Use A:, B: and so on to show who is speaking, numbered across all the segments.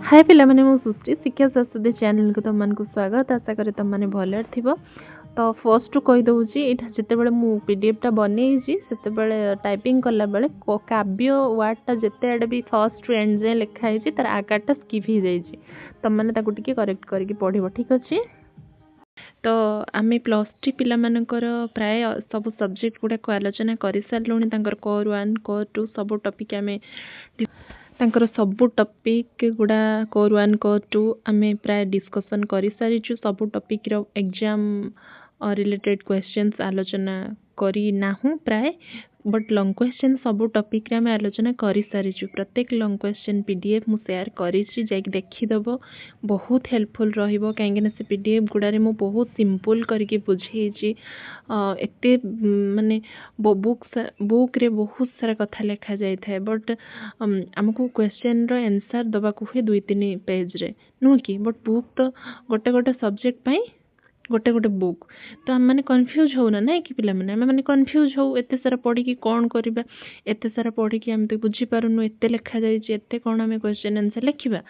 A: हाय पिला माने मु सुश्री शिक्षा शास्त्री चैनल को तुमको स्वागत। आशा करी तुम मैंने भल थी। तो फर्स्ट कही दूसरी यहाँ जिते मु पीडीएफटा बनई से टाइपिंग कला बेले काव्य वार्डटा जिते आड़े भी फर्स्ट टू एंड जाए लिखाई तार आकारटा स्किप हो जाए। तुम मैंने टी करेक्ट करके पढ़ ठीक अच्छे। तो आम प्लस थ्री पिला प्राय सब सब्जेक्ट गुड़ाक आलोचना कर सारूँ। कोर 1 कोर 2 सब टॉपिक आम तांकर सबू टॉपिक गुड़ा कोर 1 कोर 2 आम प्राय डिस्कसन कर सारीचु। सबू टॉपिक रो एग्जाम रिलेटेड क्वेश्चंस आलोचना करना प्राय बट लॉन्ग क्वेश्चन सबू टॉपिक रे आम आलोचना कर सारीचु। प्रत्येक लॉन्ग क्वेश्चन पीडीएफ मु शेयर करिछि, जाके देखिदबो बहुत हेल्पफुल रहिबो। काहेकि से पीडीएफ गुड़ारे मु बहुत सिंपल करके बुझेछि। एते माने बुक रे बहुत सारा कथा लिखा जाय थाए बट हमको क्वेश्चन रो आंसर दबा को हुए 2-3 पेज रे नु कि बट बुक तो गोटे गोटे सब्जेक्ट पाई गोटे गोटे बुक। तो आम मैंने कन्फ्यूज हो ना कि पिला माने मैंने कन्फ्यूज हो एते सारा पढ़ी कि कौन करबा, एते सारा पढ़ी कि हम तो बुझी पारुनु एते लिखा जाय जे एते कोन हमें क्वेश्चन आंसर लिखिबा।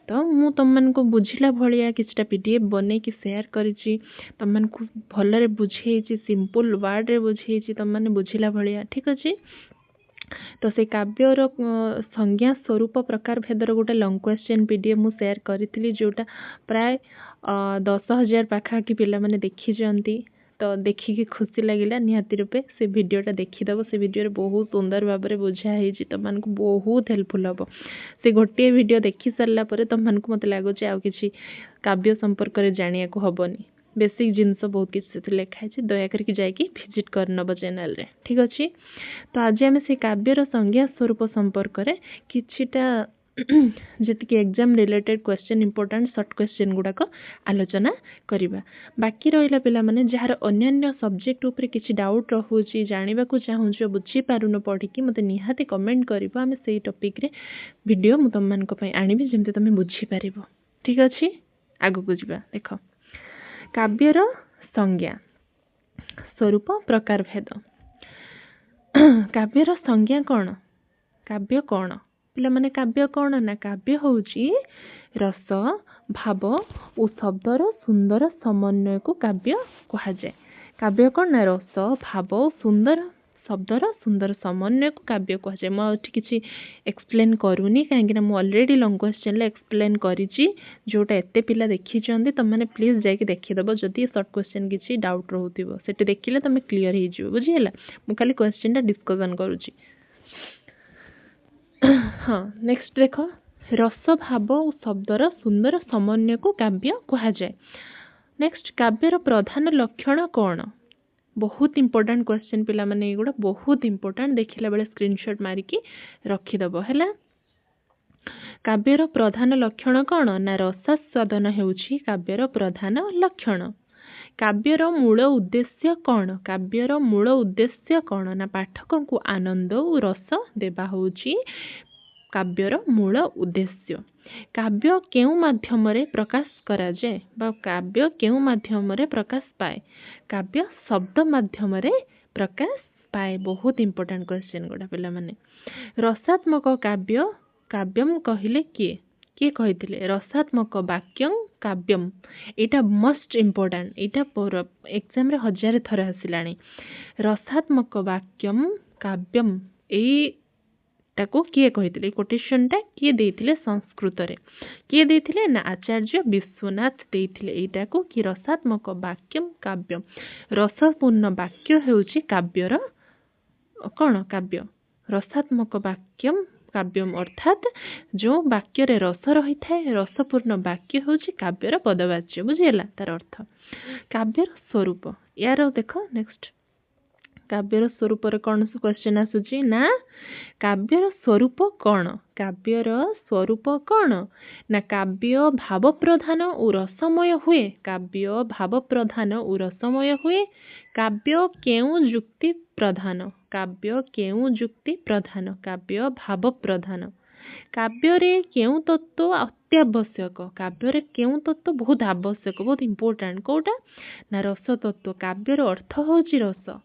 A: तो मु तुम मन को बुझिला भलिया किछटा पीडीएफ बनै कि शेयर करिछि, तुम मन को भलरे बुझेछि, सिंपल वर्ड रे बुझेछि, तुम माने बुझिला भलिया ठीक अछि। तो से काव्यर संज्ञा स्वरूप प्रकार भेदर गोटे लॉन्ग क्वेश्चन पीडीएफ मु शेयर करी जोटा प्राय 10,000 पाखापाखि पिला माने देखी जंती। तो देखिकी खुशी लगिला निहाती रूपे से वीडियोटा देखिदब। से वीडियो बहुत सुंदर भाव में बुझाई तुम मानक बहुत हेल्पफुल हम। से गोटे वीडियो देखी सारा पर तुम मानक मत लगुच आउ किसी काव्य संपर्क में जानिया को हबनी। बेसिक जिनस बहुत किसी लिखाई दया करके जाकि विजिट कर नब चैनल रे ठीक अच्छे। तो आज आम से काव्यर संज्ञा स्वरूप संपर्क में किछिटा जी exam related question important short question गुड़ाक आलोचना करवा। बाकी रहा पिला माने जार अन्य सब्जेक्ट उपर किसी डाउट रोचे जानवा चाहूँ बुझी पारुन पढ़ी मत निहाती कमेंट कर आम से टॉपिक रे वीडियो मु तुम मानी आनी जमी तुम बुझीपार ठीक अच्छे। आगक जा देख काव्यर संज्ञा स्वरूप प्रकार भेद। काव्यर संज्ञा कौन, काव्य कौन पिला माने काव्य कौन ना काव्य होची रस भाव और शब्दर सुंदर समन्वय को काव्य कहा जाए। काव्य कौन ना रस भाव और सुंदर शब्दर सुंदर समन्वय को काव्य कहा जाए। मुझे किसी एक्सप्लेन करूनी कहीं मु ऑलरेडी लॉन्ग क्वेश्चन एक्सप्लेन करिछि जोटा एते पिला देखी तुम मैंने प्लीज जाके देखीदब जदि शॉर्ट क्वेश्चन किसी डाउट रोथिबो सेठी देखिले तुम क्लियर हो जिवो बुझिला। मु खाली क्वेश्चन टा डिस्कशन करूछि। हाँ नेक्स्ट देख रस भाव और शब्दर सुंदर समन्वय को काव्य कहा जाए। नेक्स्ट काव्यर प्रधान लक्षण कौन, बहुत इंपोर्टेंट क्वेश्चन पिला माने एगुड़ा बहुत इंपोर्टेंट देखिला बेले स्क्रीनशॉट मारिकी रखिदब हैला। काव्यर प्रधान लक्षण कौन ना रसास्वादन हेउछि काव्यर प्रधान लक्षण। काव्यर मूल उद्देश्य कौन, काव्यर मूल उद्देश्य कौन ना पाठक को आनंद और रस देवा होछि काव्यर मूल उद्देश्य। काव्य केउ माध्यम रे प्रकाश करा जाए बा काव्य केउ माध्यम रे प्रकाश पाए, काव्य शब्द माध्यम रे प्रकाश पाए। बहुत इंपोर्टेंट क्वेश्चन गोटा पिला माने। रसात्मक काव्य काव्यम कहले किए किए कहिथिले रसात्मक वाक्यं काव्यम। एटा मोस्ट इंपोर्टेंट, एटा एग्जाम रे 1000 थर आसिलानी। रसात्मक वाक्यम काव्यम ताको किए कहिथिले कोटेशन टा किए देथिले संस्कृत रे किए देथिले ना आचार्य विश्वनाथ देथिले। एटा को कि रसात्मक वाक्यम काव्यम रसपूर्ण वाक्य हेउछि काव्यर कौन काव्य। रसात्मक वाक्यम काव्यम अर्थात जो वाक्य रे रस रही थाए रसपूर्ण वाक्य हेउछि काव्यर पदवाच्य बुझिला तार अर्थ। काव्यर स्वरूप यार देख नेक्स्ट काव्यर स्वरूप रे कौन से क्वेश्चन आसुची ना काव्यर स्वरूप कौन, काव्यर स्वरूप कौन ना काव्य भाव प्रधान और रसमय हुए, काव्य भाव प्रधान और रसमय हुए। काव्य केउ जुक्ति प्रधान, काव्य केउ जुक्ति प्रधान, काव्य भाव प्रधान। काव्य रे केउ तत्व अत्यावश्यक, काव्य रे केउ तत्व बहुत आवश्यक बहुत इंपोर्टेंट कोटा ना रस तत्व। काव्यर अर्थ होची रस,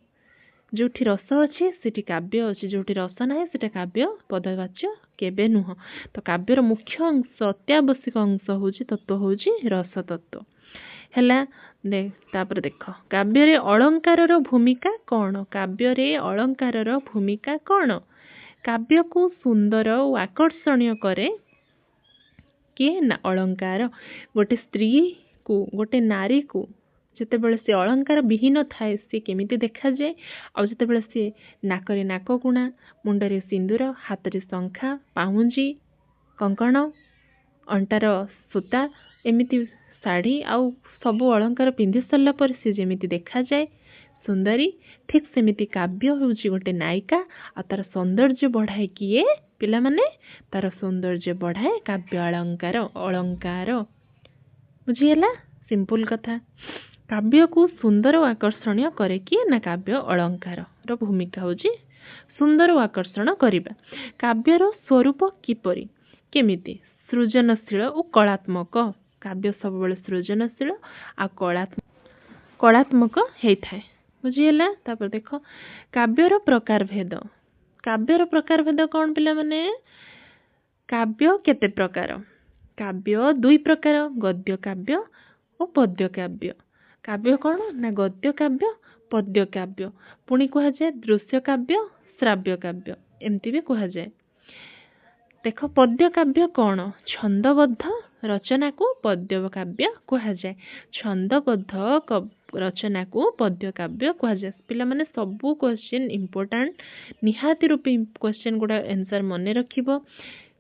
A: जोठी रस अच्छे सेठी काव्य अच्छे, जोठी रस ना सेटा काव्य पदवाच्य केबे नुह। तो काव्यर मुख्य अंश अत्यावश्यक अंश होची तत्व होची रस तत्व हैला। तापर देख काव्य अलंकार भूमिका कौन? काव्य अलंकार भूमिका कौन? काव्य को सुंदर और आकर्षणीय करे किए ना अलंकार। गोटे स्त्री को गोटे नारी को जितेबाला सी अलंकार विहीन थाए सी केमिति देखा जाए। आ जितेबाला सी नाकरे नाककुणा, मुंडरे सिंदूर, हाथ शंखा, पाहुंजी, कंकण, अंटार सूता एमिति शाढ़ी आउ सबू अलंकार पिंधि सारा पर सी जेमिति देखा जाए सुंदरी, ठीक सेमिति काव्य होउची गोटे नायिका आ तार सौंदर्य बढ़ाए किए पिला माने तार सौंदर्य बढ़ाए काव्य अलंकार। अलंकार बुझीगला सिंपल कथा। काव्य को सुंदर और आकर्षणीय करे किए ना काव्य अलंकार रो भूमिका होची सुंदर और आकर्षण करिबा। काव्यर स्वरूप किपरि केमिति सृजनशील और कलात्मक। काव्य सब बेले सृजनशील आ कलात्मक हेइथाय बुझीगला। तापर देख काव्यर प्रकार भेद। काव्यर प्रकार भेद कौन पिला माने? काव्य केते प्रकार? काव्य दुई प्रकार, गद्य काव्य और पद्य काव्य। काव्य कौन ना गद्य काव्य पद्य काव्य, पुणी कह जाए दृश्य काव्य श्राव्य काव्य एमती भी कह जाए। देख पद्य काव्य कौन? छंदबद्ध रचना को पद्य काव्य कह जाए। छंदबद्ध रचना को पद्य काव्य कह जाए। पिला माने सबू क्वेश्चन इंपोर्टेंट निहाती रूपे क्वेश्चन गुड़ा आंसर मन रखिबो।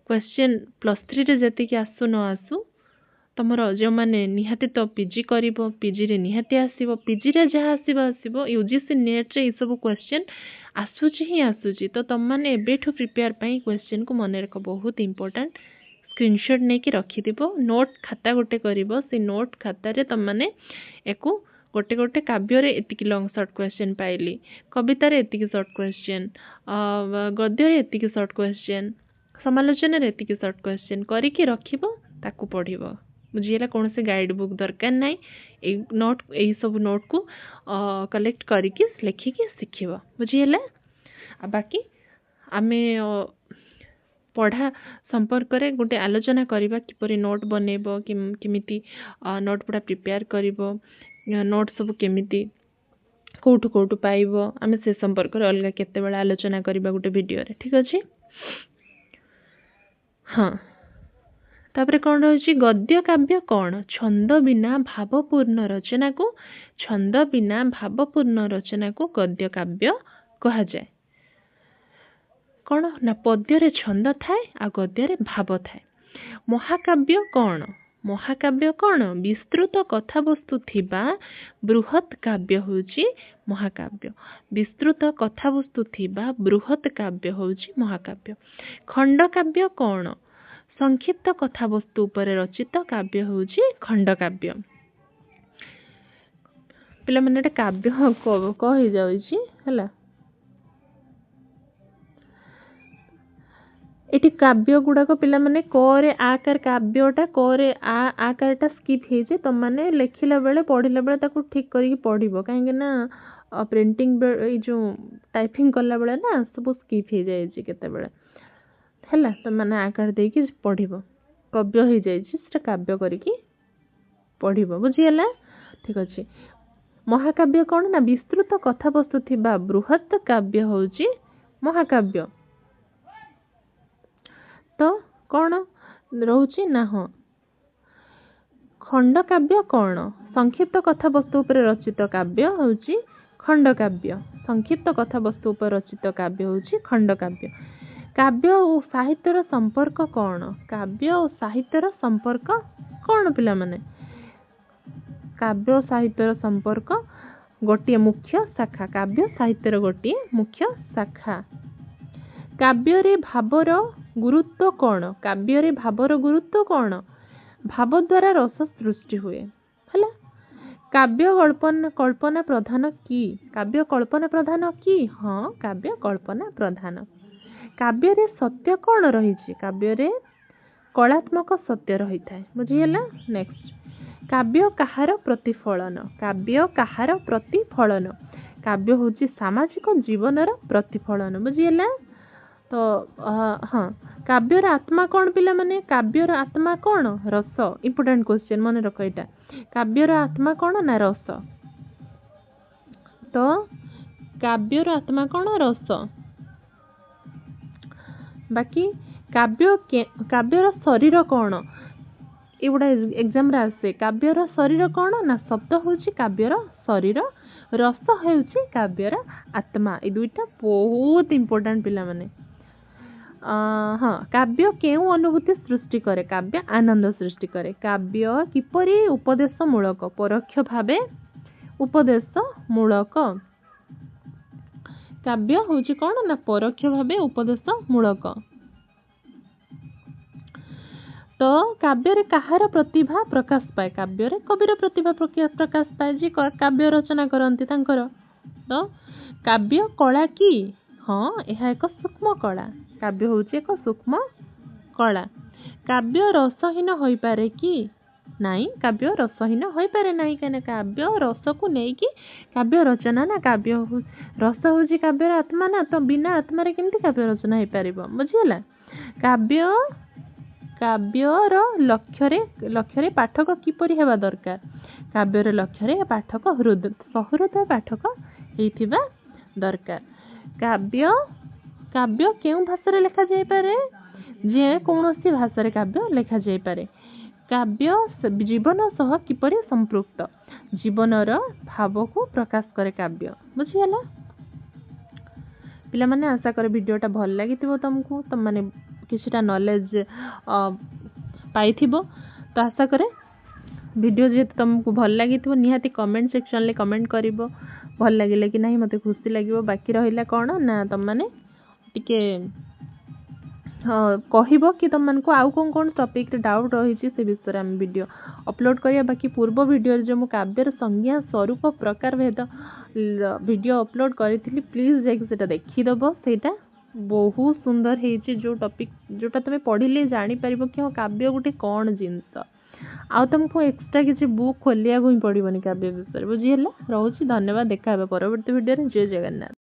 A: क्वेश्चन +3 रे जति कि आसु न आसु तमर जो माने निहाती तो पीजी करिवो, पीजी रे निहाती आसीबो, पीजी रे जहा आसीबो आसीबो, यूजीसी नेट रे ई सब क्वेश्चन आसुची ही आसुची। तो तम माने एबेठु प्रिपेयर पई क्वेश्चन को मन रख बहुत इंपोर्टेंट स्क्रीनशॉट ने कि रखि दिबो। नोट खाता गोटे करिवो, से नोट खाता रे तम माने एको गोटे गोटे काव्य रे एतिकी लॉन्ग शॉर्ट क्वेश्चन पाइली, कविता रे एतिकी शॉर्ट क्वेश्चन, गद्य रे एतिकी शॉर्ट क्वेश्चन, समालोचना रे एतिकी शॉर्ट क्वेश्चन करिकि रखिबो ताकू पढ़िबो। बुझीगला कौन से गाइड बुक दरकार नहीं, नोट यही सब नोट को कलेक्ट करके लिखिकी शिखिब। बुझीगला। बाकी आमे पढ़ा संपर्क रे गोटे आलोचना करिबा किपरि नोट बनेबो, किमिति नोट पुरा प्रिपेयर करिबो, नोट सब केमिति कोठु कोठु पाइबो, आमे से संपर्क रे अलगा केते बेला आलोचना करिबा गोटे वीडियो रे। ठीक अछि। हाँ तापरे कौन रही गद्य काव्य कौन? छंद बिना भावपूर्ण रचना को छंद बिना भावपूर्ण रचना को गद्य काव्य कहा जाए। कौन ना पद्य रे छंद थाए आ गद्य रे भाव थाए। महाकाव्य कौन? महाकाव्य कौन? विस्तृत कथा वस्तु थिबा बृहत काव्य होची महाकाव्य। विस्तृत कथा वस्तु थिबा बृहत काव्य होची महाकाव्य। खंडकाव्य कौन? संक्षिप्त कथा वस्तु पर रचित काव्य होची खंडकाव्य। पिला माने काव्य कहि जाउची हला। एटी काव्य गुड़ाक पिला माने करे आकार काव्यटा करे आकारटा स्किप हे जे तम माने लेखिला बेले पढ़िला बेले ताको ठीक करिक पढ़िबो, काहे ना प्रिंटिंग जो टाइपिंग कला बेले ना सब स्किप हे जाय जे केते बेले हैला। तो माने आकार देकी पढ़िबो, काव्य हे जाय जे सेटा काव्य करिकी पढ़िबो। बुझियला। ठीक अछि। महाकाव्य कौन ना विस्तृत कथा वस्तु थिबा बृहत काव्य होची महाकाव्य। तो कौन रोची ना हो खंडकाव्य कौन? संक्षिप्त कथा वस्तु पर रचित काव्य होची खंडकाव्य। संक्षिप्त कथा वस्तु पर रचित काव्य होची खंडकाव्य। काव्य और साहित्यर संपर्क कौन? काव्य और साहित्यर संपर्क कौन पिला माने? काव्य और साहित्यर संपर्क गोटे मुख्य शाखा। काव्य साहित्यर गोटे मुख्य शाखा। काव्य रे भावर गुरुत्व कौन? काव्य रे भावर गुरुत्व कौन? भाव द्वारा रस सृष्टि हुए हला। काव्य कल्पना प्रधान की? काव्य कल्पना प्रधान की? हाँ काव्य कल्पना प्रधान। काव्य रे सत्य कौन रही? काव्य रे कलात्मक सत्य रही थाए। बुझीगला। नेक्स्ट काव्य काहार प्रतिफलन? काव्य काहार प्रतिफलन? काव्य होची सामाजिक जीवनर प्रतिफलन बुझीला। तो हाँ काव्यर आत्मा कौन पिला माने काव्यर आत्मा कौन रस इंपोर्टेंट क्वेश्चन मन रख एटा काव्यर आत्मा कौन ना रस तो काव्यर आत्मा कौन रस बाकी काव्यर शरीर कौन एगुड़ा एग्जाम रे आसे काव्यर शरीर कौन ना शब्द होची काव्यर शरीर रस होची काव्यर आत्मा ए दुईटा बहुत इंपोर्टेंट पिला माने हाँ काव्य केउ अनुभूति सृष्टि करे काव्य आनंद सृष्टि करे काव्य किपरि उपदेश मूलक परोक्ष भावे उपदेश मूलक काव्य होची कौन ना परोक्ष भावे उपदेश मूलक तो काव्य रे कहार प्रतिभा प्रकाश पाए काव्य रे कविर प्रतिभा प्रकाश पाए जी काव्य रचना करंती तांकर तो काव्य कला की हाँ यह एक सूक्ष्म कला काव्य होची एक सूक्ष्म कला काव्य रसहीन होई पारे कि नहीं काव्य रसहीन होई पारे नहीं कने काव्य रस को नहीं कि काव्य रचना ना काव्य रस होची काव्यर आत्मा ना तो बिना आत्मा रे केमती काव्य रचना होई परिबो बुझिला काव्य काव्यर लक्ष्य पाठक किपरि हेबा दरकार काव्यर लक्ष्य पाठक सहृदय पाठक हेथिबा दरकार काव्य काव्य केउ भाषा लिखा जाई पारे जे कौनसी भाषा काव्य लिखा जाई पारे काव्य जीवन सह किपरि संपृक्त जीवनर भाव को प्रकाश करे काव्य बुझिला पिला माने आशा करे वीडियोटा भल लागिथिबो तुमको तुम माने किछटा नॉलेज पाइथिबो तो आशा करे वीडियो जे तुमको भल लागिथिबो निहाती कमेंट सेक्शन ले कमेंट करिवो भल लागिले कि नहीं मते खुशी लागिवो बाकी रहिला कोन ना तुम माने टिके कहिबो कि तुम मन को आउ कोन टॉपिक रे डाउट रही छी से विषय रे हम वीडियो अपलोड करिया बाकी पूर्व वीडियो रे जो मु काव्यर संज्ञा स्वरूप प्रकार भेद वीडियो अपलोड करिथिली प्लीज जाके सेटा देखि दबो सेटा बहुत सुंदर है जो टॉपिक जोटा तुम पढ़िले जानी परिबो कि हाँ काव्य गोटे कौन जिनस आ तुमको एक्स्ट्रा किसी बुक खोलिया को ही पड़ोनी काव्य विषय बुझीला रोची धन्यवाद देखा परवर्ती वीडियो जय जगन्नाथ।